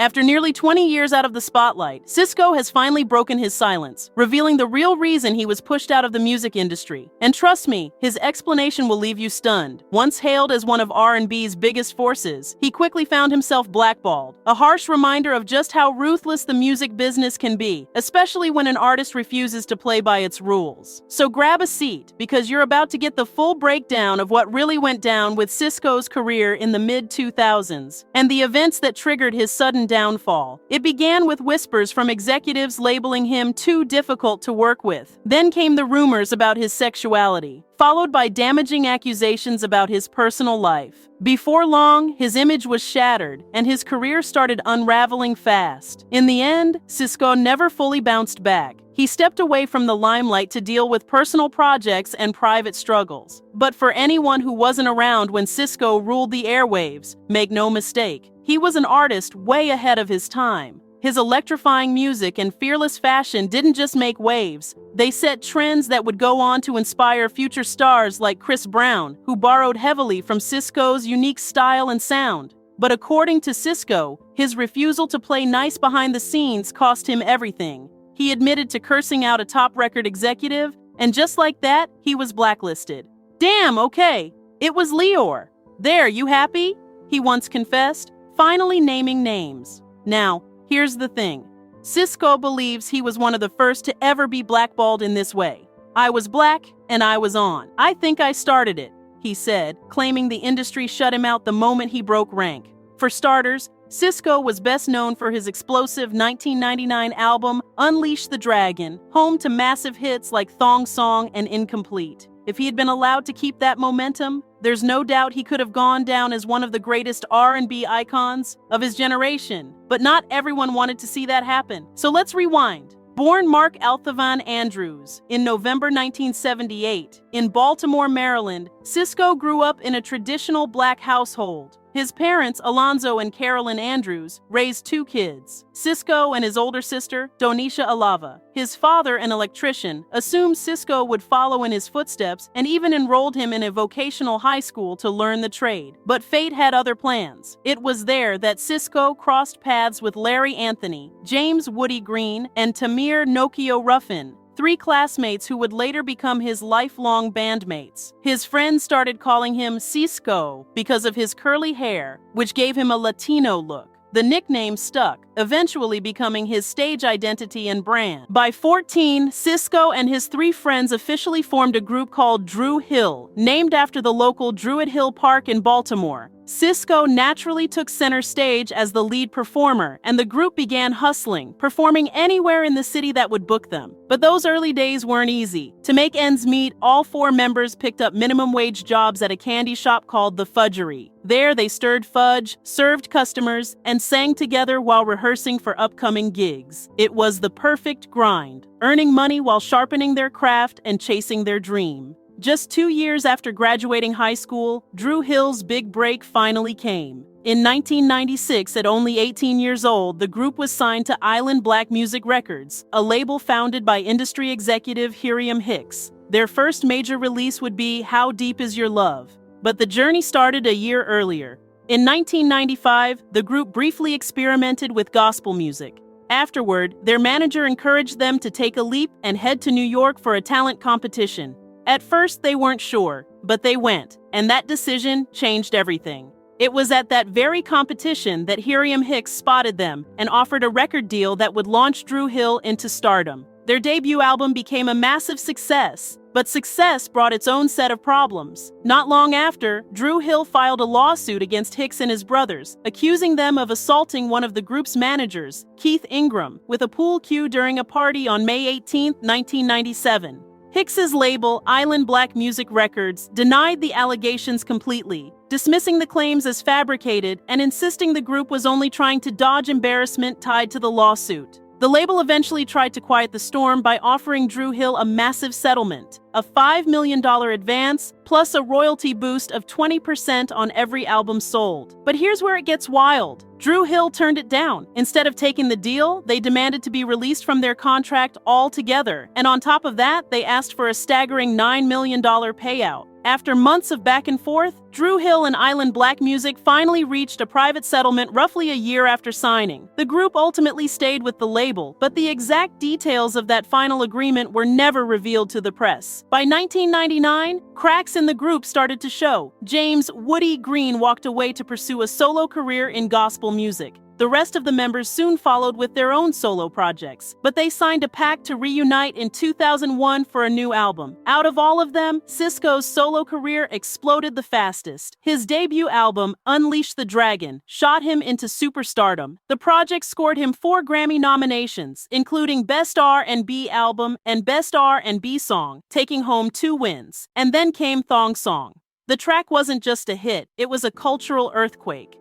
After nearly 20 years out of the spotlight, Sisqo has finally broken his silence, revealing the real reason he was pushed out of the music industry. And trust me, his explanation will leave you stunned. Once hailed as one of R&B's biggest forces, he quickly found himself blackballed, a harsh reminder of just how ruthless the music business can be, especially when an artist refuses to play by its rules. So grab a seat, because you're about to get the full breakdown of what really went down with Sisqo's career in the mid-2000s, and the events that triggered his sudden downfall. It began with whispers from executives labeling him too difficult to work with. Then came the rumors about his sexuality, followed by damaging accusations about his personal life. Before long, his image was shattered, and his career started unraveling fast. In the end, Sisqo never fully bounced back. He stepped away from the limelight to deal with personal projects and private struggles. But for anyone who wasn't around when Sisqo ruled the airwaves, make no mistake, he was an artist way ahead of his time. His electrifying music and fearless fashion didn't just make waves, they set trends that would go on to inspire future stars like Chris Brown, who borrowed heavily from Sisqo's unique style and sound. But according to Sisqo, his refusal to play nice behind the scenes cost him everything. He admitted to cursing out a top record executive, and just like that, he was blacklisted. "Damn, okay, it was Lior. There, you happy?" he once confessed, finally naming names. Now, here's the thing. Sisqo believes he was one of the first to ever be blackballed in this way. "I was black, and I was on. I think I started it," he said, claiming the industry shut him out the moment he broke rank. For starters, Sisqo was best known for his explosive 1999 album, Unleash the Dragon, home to massive hits like Thong Song and Incomplete. If he had been allowed to keep that momentum, there's no doubt he could have gone down as one of the greatest R&B icons of his generation. But not everyone wanted to see that happen. So let's rewind. Born Mark Althavan Andrews in November 1978 in Baltimore, Maryland, Sisqo grew up in a traditional black household. His parents, Alonzo and Carolyn Andrews, raised two kids, Sisqo and his older sister, Donisha Alava. His father, an electrician, assumed Sisqo would follow in his footsteps and even enrolled him in a vocational high school to learn the trade. But fate had other plans. It was there that Sisqo crossed paths with Larry Anthony, James Woody Green, and Tamir Nokio Ruffin, three classmates who would later become his lifelong bandmates. His friends started calling him Sisqo because of his curly hair, which gave him a Latino look. The nickname stuck, eventually becoming his stage identity and brand. By 14, Sisqo and his three friends officially formed a group called DruHill, named after the local DruHill Park in Baltimore. Sisqo naturally took center stage as the lead performer, and the group began hustling, performing anywhere in the city that would book them. But those early days weren't easy. To make ends meet, all four members picked up minimum wage jobs at a candy shop called The Fudgery. There, they stirred fudge, served customers, and sang together while rehearsing for upcoming gigs. It was the perfect grind, earning money while sharpening their craft and chasing their dream. Just 2 years after graduating high school, DruHill's big break finally came. In 1996, at only 18 years old, the group was signed to Island Black Music Records, a label founded by industry executive Hiram Hicks. Their first major release would be How Deep Is Your Love? But the journey started a year earlier. In 1995, the group briefly experimented with gospel music. Afterward, their manager encouraged them to take a leap and head to New York for a talent competition. At first, they weren't sure, but they went, and that decision changed everything. It was at that very competition that Hiram Hicks spotted them and offered a record deal that would launch DruHill into stardom. Their debut album became a massive success, but success brought its own set of problems. Not long after, DruHill filed a lawsuit against Hicks and his brothers, accusing them of assaulting one of the group's managers, Keith Ingram, with a pool cue during a party on May 18, 1997. Hicks's label, Island Black Music Records, denied the allegations completely, dismissing the claims as fabricated and insisting the group was only trying to dodge embarrassment tied to the lawsuit. The label eventually tried to quiet the storm by offering DruHill a massive settlement, a $5 million advance, plus a royalty boost of 20% on every album sold. But here's where it gets wild. DruHill turned it down. Instead of taking the deal, they demanded to be released from their contract altogether. And on top of that, they asked for a staggering $9 million payout. After months of back and forth, DruHill and Island Black Music finally reached a private settlement roughly a year after signing. The group ultimately stayed with the label, but the exact details of that final agreement were never revealed to the press. By 1999, cracks in the group started to show. James "Woody" Green walked away to pursue a solo career in gospel music. The rest of the members soon followed with their own solo projects, but they signed a pact to reunite in 2001 for a new album. Out of all of them, Sisqo's solo career exploded the fastest. His debut album, Unleash the Dragon, shot him into superstardom. The project scored him 4 Grammy nominations, including Best R&B Album and Best R&B Song, taking home 2 wins. And then came Thong Song. The track wasn't just a hit, it was a cultural earthquake.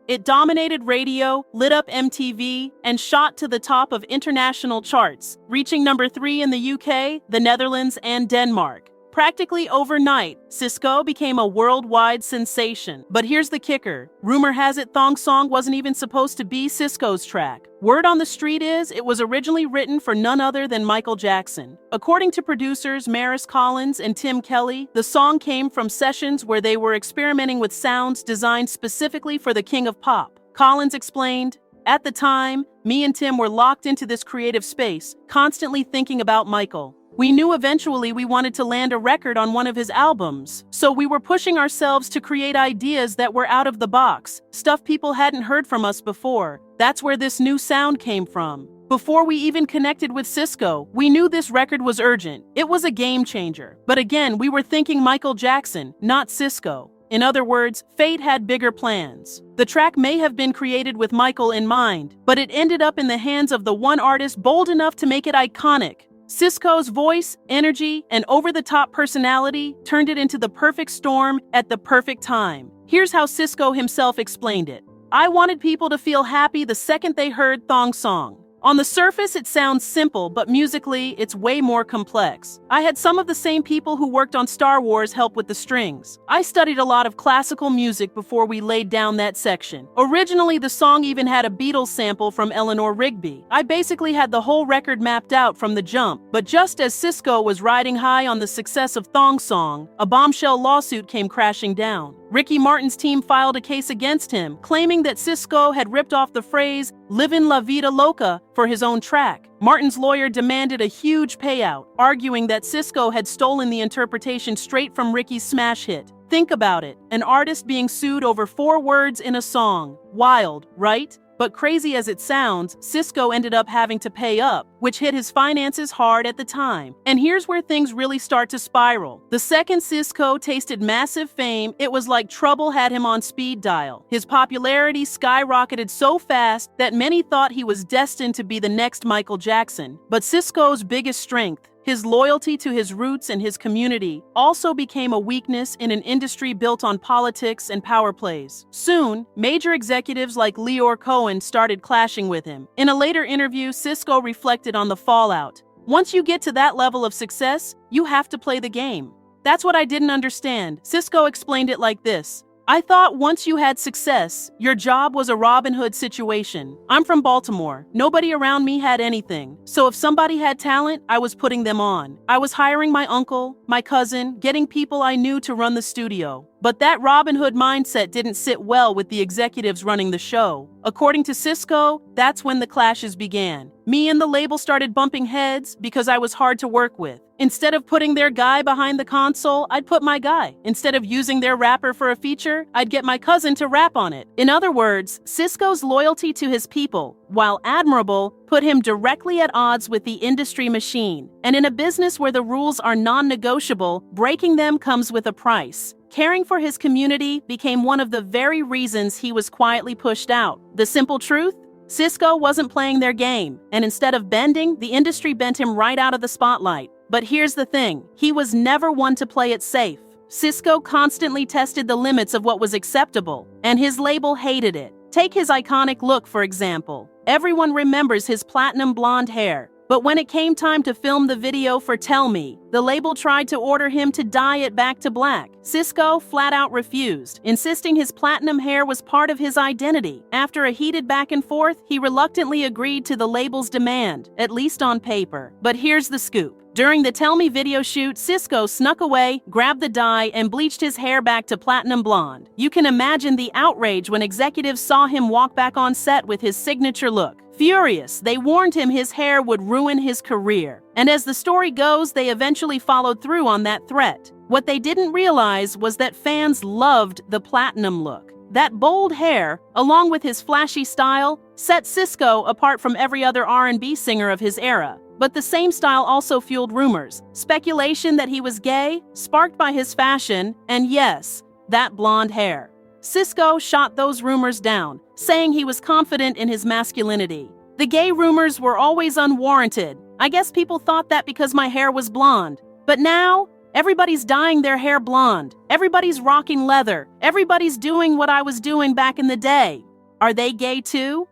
It dominated radio, lit up MTV, and shot to the top of international charts, reaching number 3 in the UK, the Netherlands, and Denmark. Practically overnight, Sisqo became a worldwide sensation. But here's the kicker. Rumor has it Thong Song wasn't even supposed to be Sisqo's track. Word on the street is it was originally written for none other than Michael Jackson. According to producers Maris Collins and Tim Kelly, the song came from sessions where they were experimenting with sounds designed specifically for the King of Pop. Collins explained, "At the time, me and Tim were locked into this creative space, constantly thinking about Michael. We knew eventually we wanted to land a record on one of his albums, so we were pushing ourselves to create ideas that were out of the box, stuff people hadn't heard from us before. That's where this new sound came from. Before we even connected with Sisqo, we knew this record was urgent. It was a game changer. But again, we were thinking Michael Jackson, not Sisqo. In other words, fate had bigger plans. The track may have been created with Michael in mind, but it ended up in the hands of the one artist bold enough to make it iconic. Sisqo's voice, energy, and over-the-top personality turned it into the perfect storm at the perfect time. Here's how Sisqo himself explained it. I wanted people to feel happy the second they heard Thong Song. On the surface, it sounds simple, but musically, it's way more complex. I had some of the same people who worked on Star Wars help with the strings. I studied a lot of classical music before we laid down that section. Originally, the song even had a Beatles sample from Eleanor Rigby. I basically had the whole record mapped out from the jump, but just as Sisqo was riding high on the success of Thong Song, a bombshell lawsuit came crashing down. Ricky Martin's team filed a case against him, claiming that Sisqo had ripped off the phrase "Livin' La Vida Loca" for his own track. Martin's lawyer demanded a huge payout, arguing that Sisqo had stolen the interpretation straight from Ricky's smash hit. Think about it, an artist being sued over 4 words in a song. Wild, right? But crazy as it sounds, Sisqo ended up having to pay up, which hit his finances hard at the time. And here's where things really start to spiral. The second Sisqo tasted massive fame, it was like trouble had him on speed dial. His popularity skyrocketed so fast that many thought he was destined to be the next Michael Jackson. But Sisqo's biggest strength, his loyalty to his roots and his community, also became a weakness in an industry built on politics and power plays. Soon, major executives like Leor Cohen started clashing with him. In a later interview, Sisqo reflected on the fallout. Once you get to that level of success, you have to play the game. That's what I didn't understand. Sisqo explained it like this. I thought once you had success, your job was a Robin Hood situation. I'm from Baltimore. Nobody around me had anything. So if somebody had talent, I was putting them on. I was hiring my uncle, my cousin, getting people I knew to run the studio. But that Robin Hood mindset didn't sit well with the executives running the show. According to Sisqo, that's when the clashes began. Me and the label started bumping heads because I was hard to work with. Instead of putting their guy behind the console, I'd put my guy. Instead of using their rapper for a feature, I'd get my cousin to rap on it. In other words, Sisqo's loyalty to his people, while admirable, put him directly at odds with the industry machine. And in a business where the rules are non-negotiable, breaking them comes with a price. Caring for his community became one of the very reasons he was quietly pushed out. The simple truth? Sisqo wasn't playing their game, and instead of bending, the industry bent him right out of the spotlight. But here's the thing, he was never one to play it safe. Sisqo constantly tested the limits of what was acceptable, and his label hated it. Take his iconic look, for example. Everyone remembers his platinum blonde hair. But when it came time to film the video for Tell Me, the label tried to order him to dye it back to black. Sisqo flat out refused, insisting his platinum hair was part of his identity. After a heated back and forth, he reluctantly agreed to the label's demand, at least on paper. But here's the scoop. During the Tell Me video shoot, Sisqo snuck away, grabbed the dye, and bleached his hair back to platinum blonde. You can imagine the outrage when executives saw him walk back on set with his signature look. Furious, they warned him his hair would ruin his career. And as the story goes, they eventually followed through on that threat. What they didn't realize was that fans loved the platinum look. That bold hair, along with his flashy style, set Sisqo apart from every other R&B singer of his era. But the same style also fueled rumors, speculation that he was gay, sparked by his fashion, and yes, that blonde hair. Sisqo shot those rumors down, saying he was confident in his masculinity. The gay rumors were always unwarranted. I guess people thought that because my hair was blonde. But now, everybody's dyeing their hair blonde. Everybody's rocking leather. Everybody's doing what I was doing back in the day. Are they gay too?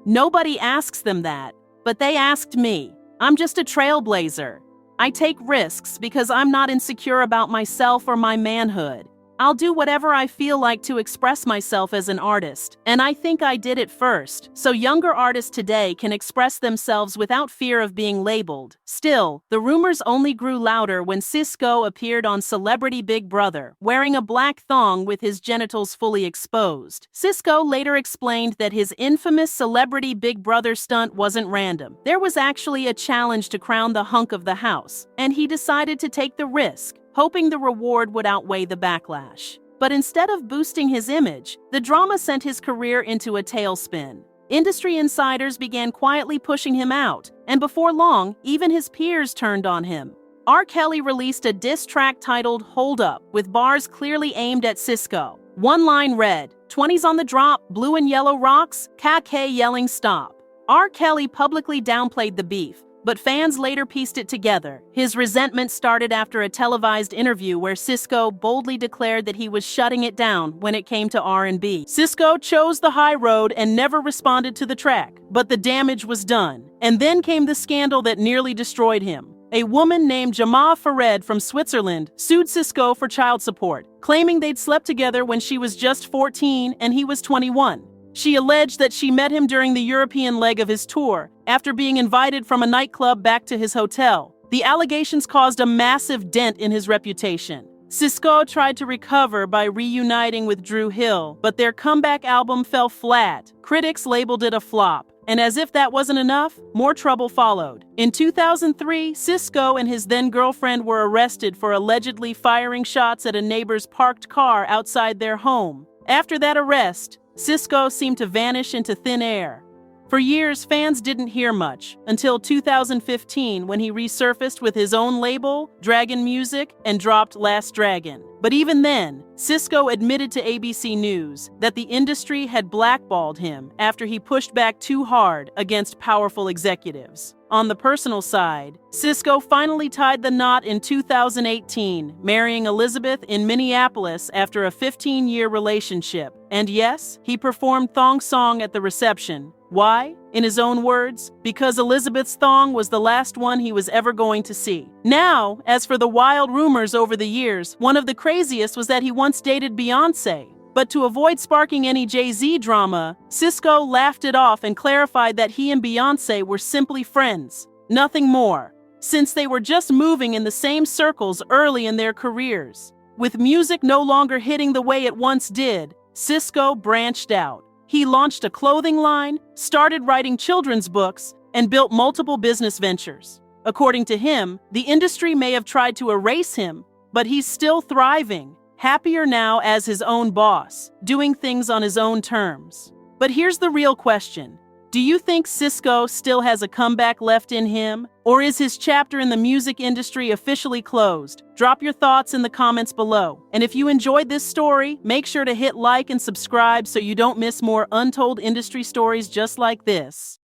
Nobody asks them that, but they asked me. I'm just a trailblazer. I take risks because I'm not insecure about myself or my manhood. I'll do whatever I feel like to express myself as an artist, and I think I did it first, so younger artists today can express themselves without fear of being labeled. Still, the rumors only grew louder when Sisqo appeared on Celebrity Big Brother, wearing a black thong with his genitals fully exposed. Sisqo later explained that his infamous Celebrity Big Brother stunt wasn't random. There was actually a challenge to crown the hunk of the house, and he decided to take the risk, hoping the reward would outweigh the backlash. But instead of boosting his image, the drama sent his career into a tailspin. Industry insiders began quietly pushing him out, and before long, even his peers turned on him. R. Kelly released a diss track titled Hold Up, with bars clearly aimed at Sisqo. One line read, "20s on the drop, blue and yellow rocks, KK yelling stop." R. Kelly publicly downplayed the beef, but fans later pieced it together. His resentment started after a televised interview where Sisqo boldly declared that he was shutting it down when it came to R&B. Sisqo chose the high road and never responded to the track, but the damage was done. And then came the scandal that nearly destroyed him. A woman named Jama Fared from Switzerland sued Sisqo for child support, claiming they'd slept together when she was just 14 and he was 21. She alleged that she met him during the European leg of his tour, after being invited from a nightclub back to his hotel. The allegations caused a massive dent in his reputation. Sisqo tried to recover by reuniting with DruHill, but their comeback album fell flat. Critics labeled it a flop. And as if that wasn't enough, more trouble followed. In 2003, Sisqo and his then-girlfriend were arrested for allegedly firing shots at a neighbor's parked car outside their home. After that arrest, Sisqo seemed to vanish into thin air. For years, fans didn't hear much, until 2015 when he resurfaced with his own label, Dragon Music, and dropped Last Dragon. But even then, Sisqo admitted to ABC News that the industry had blackballed him after he pushed back too hard against powerful executives. On the personal side, Sisqo finally tied the knot in 2018, marrying Elizabeth in Minneapolis after a 15-year relationship. And yes, he performed thong song at the reception. Why? In his own words, because Elizabeth's thong was the last one he was ever going to see. Now, as for the wild rumors over the years, one of the craziest was that he once dated Beyoncé. But to avoid sparking any Jay-Z drama, Sisqo laughed it off and clarified that he and Beyoncé were simply friends, nothing more, since they were just moving in the same circles early in their careers. With music no longer hitting the way it once did, Sisqo branched out. He launched a clothing line, started writing children's books, and built multiple business ventures. According to him, the industry may have tried to erase him, but he's still thriving, happier now as his own boss, doing things on his own terms. But here's the real question. Do you think Sisqo still has a comeback left in him? Or is his chapter in the music industry officially closed? Drop your thoughts in the comments below. And if you enjoyed this story, make sure to hit like and subscribe so you don't miss more untold industry stories just like this.